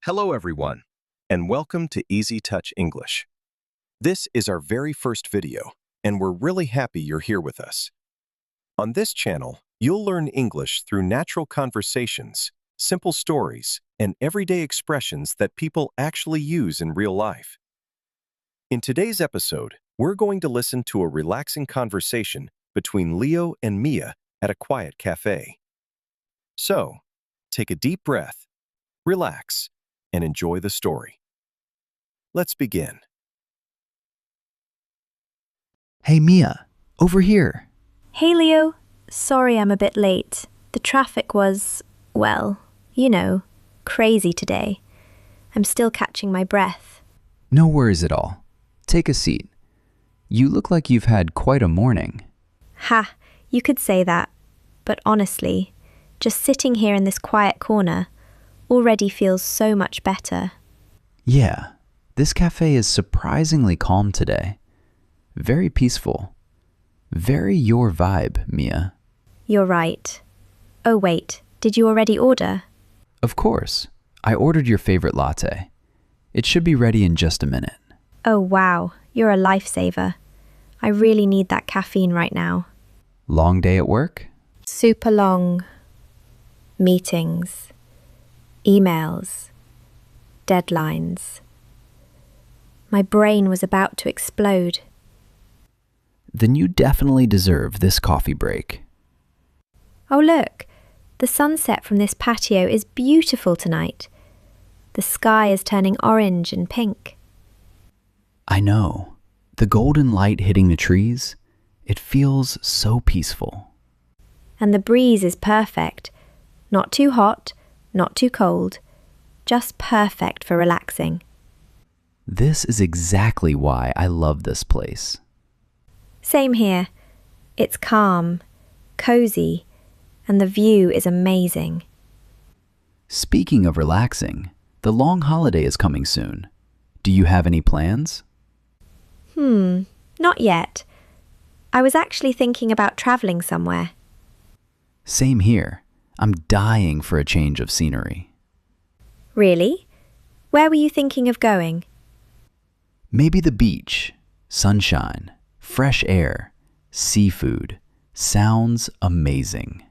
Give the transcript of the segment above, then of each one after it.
Hello, everyone, and welcome to Easy Touch English. This is our very first video, and we're really happy you're here with us. On this channel, you'll learn English through natural conversations, simple stories, and everyday expressions that people actually use in real life. In today's episode, we're going to listen to a relaxing conversation between Leo and Mia at a quiet cafe. So, take a deep breath, relax, and enjoy the story. Let's begin. Hey Mia, over here. Hey Leo, sorry I'm a bit late. The traffic was, well, crazy today. I'm still catching my breath. No worries at all. Take a seat. You look like you've had quite a morning. Ha, you could say that. But honestly, just sitting here in this quiet corner already feels so much better. Yeah, this cafe is surprisingly calm today. Very peaceful. Very your vibe, Mia. You're right. Oh wait, did you already order? Of course. I ordered your favorite latte. It should be ready in just a minute. Oh wow, you're a lifesaver. I really need that caffeine right now. Long day at work? Super long. Meetings. Emails. Deadlines. My brain was about to explode. Then you definitely deserve this coffee break. Oh look, the sunset from this patio is beautiful tonight. The sky is turning orange and pink. I know. The golden light hitting the trees, it feels so peaceful. And the breeze is perfect. Not too hot, not too cold. Just perfect for relaxing. This is exactly why I love this place. Same here. It's calm, cozy, and the view is amazing. Speaking of relaxing, the long holiday is coming soon. Do you have any plans? Not yet. I was actually thinking about traveling somewhere. Same here. I'm dying for a change of scenery. Really? Where were you thinking of going? Maybe the beach, sunshine, fresh air, seafood. Sounds amazing.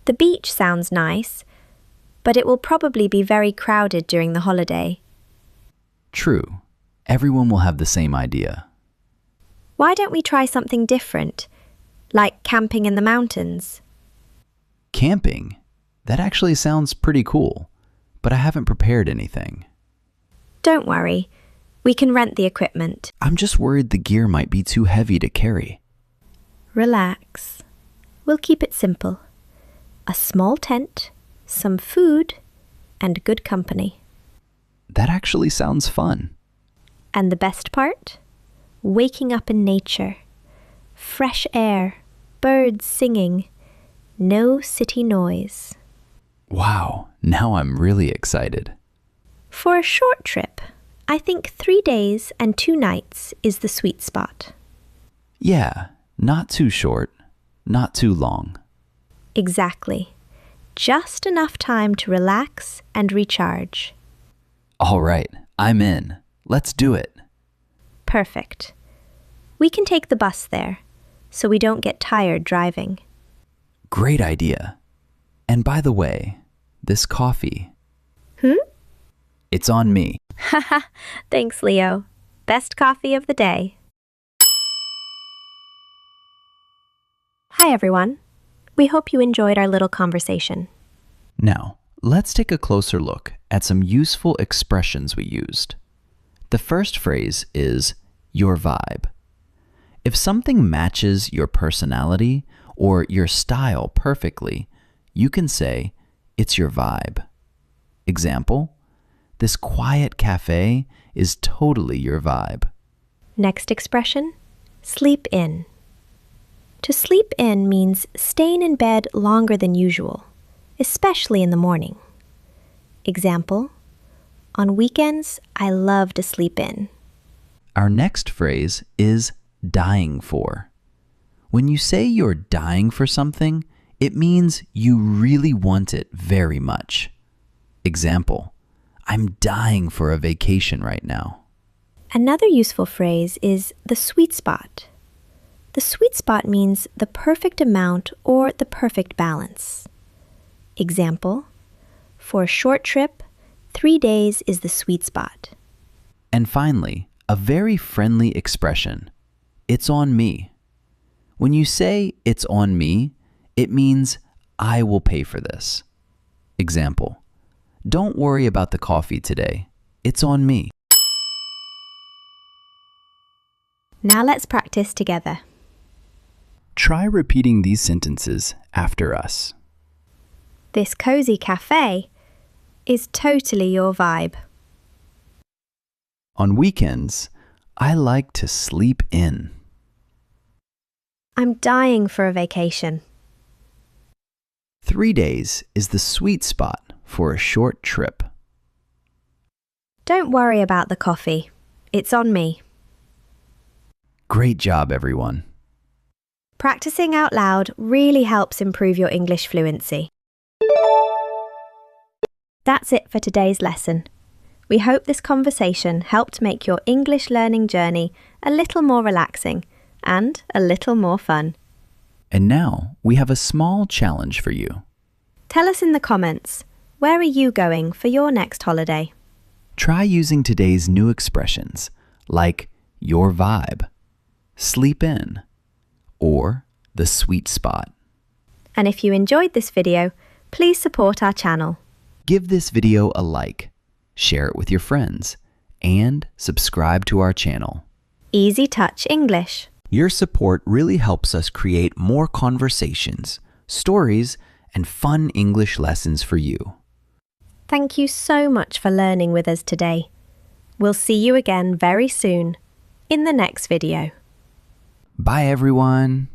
The beach sounds nice, but it will probably be very crowded during the holiday. True. Everyone will have the same idea. Why don't we try something different, like camping in the mountains? Camping? That actually sounds pretty cool, but I haven't prepared anything. Don't worry, we can rent the equipment. I'm just worried the gear might be too heavy to carry. Relax. We'll keep it simple. A small tent, some food, and good company. That actually sounds fun. And the best part? Waking up in nature. Fresh air, birds singing, no city noise. Wow, now I'm really excited. For a short trip, I think 3 days and 2 nights is the sweet spot. Yeah, not too short, not too long. Exactly. Just enough time to relax and recharge. All right, I'm in. Let's do it. Perfect. We can take the bus there, so we don't get tired driving. Great idea. And by the way, this coffee. It's on me. Haha, thanks Leo. Best coffee of the day. Hi everyone. We hope you enjoyed our little conversation. Now, let's take a closer look at some useful expressions we used. The first phrase is your vibe. If something matches your personality or your style perfectly, you can say it's your vibe. Example, this quiet cafe is totally your vibe. Next expression, sleep in. To sleep in means staying in bed longer than usual, especially in the morning. Example, on weekends, I love to sleep in. Our next phrase is dying for. When you say you're dying for something, it means you really want it very much. Example, I'm dying for a vacation right now. Another useful phrase is the sweet spot. The sweet spot means the perfect amount or the perfect balance. Example, for a short trip, 3 days is the sweet spot. And finally, a very friendly expression. It's on me. When you say it's on me, it means I will pay for this. Example, don't worry about the coffee today. It's on me. Now let's practice together. Try repeating these sentences after us. This cozy cafe is totally your vibe. On weekends, I like to sleep in. I'm dying for a vacation. 3 days is the sweet spot for a short trip. Don't worry about the coffee. It's on me. Great job, everyone. Practicing out loud really helps improve your English fluency. That's it for today's lesson. We hope this conversation helped make your English learning journey a little more relaxing and a little more fun. And now we have a small challenge for you. Tell us in the comments, where are you going for your next holiday? Try using today's new expressions like your vibe, sleep in, or the sweet spot. And if you enjoyed this video, please support our channel. Give this video a like, share it with your friends, and subscribe to our channel. Easy Touch English. Your support really helps us create more conversations, stories, and fun English lessons for you. Thank you so much for learning with us today. We'll see you again very soon in the next video. Bye, everyone.